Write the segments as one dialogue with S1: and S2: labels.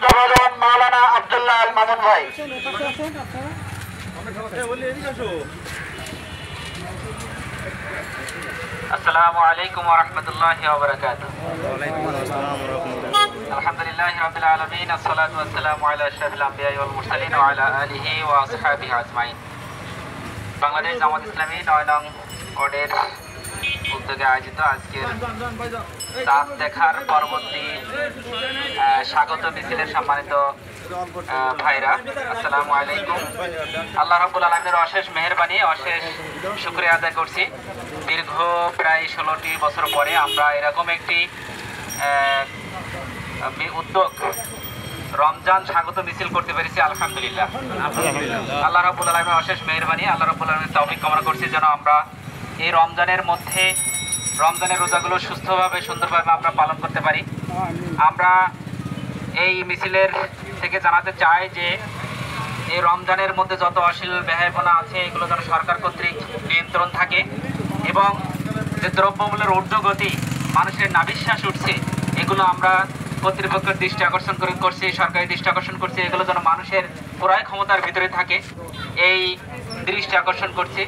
S1: শ্রদ্ধাভাজন মাওলানা আব্দুল্লাহ আল মামুন ভাই।
S2: আসসালামু আলাইকুম ওয়া রাহমাতুল্লাহি ওয়া বারাকাতুহু। আলহামদুলিল্লাহি রাব্বিল আলামিন, আসসালাতু ওয়াসসালামু আলা আশরাফিল আমবিয়া ওয়াল মুরসালিন ওয়া আলা আলিহি ওয়া আসহাবিহি আজমাইন। বাংলাদেশ জামাত ইসলামী ৯ নং ওয়ার্ডের উদ্যোগে আয়োজিত আজকের চাঁদ দেখার পরবর্তী স্বাগত মিছিলের সম্মানিত ভাইরা, আসসালামু আলাইকুম। আল্লাহ রাব্বুল আলামিনের অশেষ মেহেরবানি, অশেষ শুকরিয়া আদায় করছি। দীর্ঘ প্রায় ১৬টি বছর পরে আমরা এরকম একটি উদ্যোগ রমজান স্বাগত মিছিল করতে পেরেছি, আলহামদুলিল্লাহ। আল্লাহ রাব্বুল আলামিনের অশেষ মেহেরবানি, আল্লাহ রাব্বুল আলামিনের তৌফিক কামনা করছি যেন আমরা এই রমজানের মধ্যে রমজানের রোজাগুলো সুস্থভাবে সুন্দরভাবে আমরা পালন করতে পারি। আমরা এই মিছিলের থেকে জানাতে চাই যে এই রমজানের মধ্যে যত অশ্লীল ব্যবহাপনা আছে এগুলো যেন সরকার কর্তৃক নিয়ন্ত্রণ থাকে, এবং যে দ্রব্যমূল্যের ঊর্ধ্বগতি, মানুষের নাভিশ্বাস উঠছে, এগুলো আমরা কর্তৃপক্ষের দৃষ্টি আকর্ষণ করছি, সরকারি দৃষ্টি আকর্ষণ করছি, এগুলো যেন মানুষের ক্রয় ক্ষমতার ভিতরে থাকে এই দৃষ্টি আকর্ষণ করছি।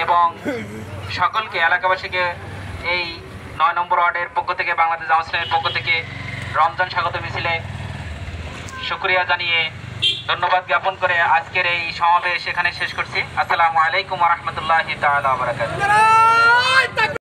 S2: এবং সকলকে, এলাকাবাসীকে এই ৯ নম্বর ওয়ার্ডের পক্ষ থেকে, বাংলাদেশ জামাত ইসলামীর পক্ষ থেকে রমজান স্বাগত মিছিলে শুকরিয়া জানিয়ে ধন্যবাদ জ্ঞাপন করে আজকের এই সমাবেশ এখানে শেষ করছি। আসসালামু আলাইকুম ওয়া রাহমাতুল্লাহি তাআলা ওয়া বারাকাতুহু।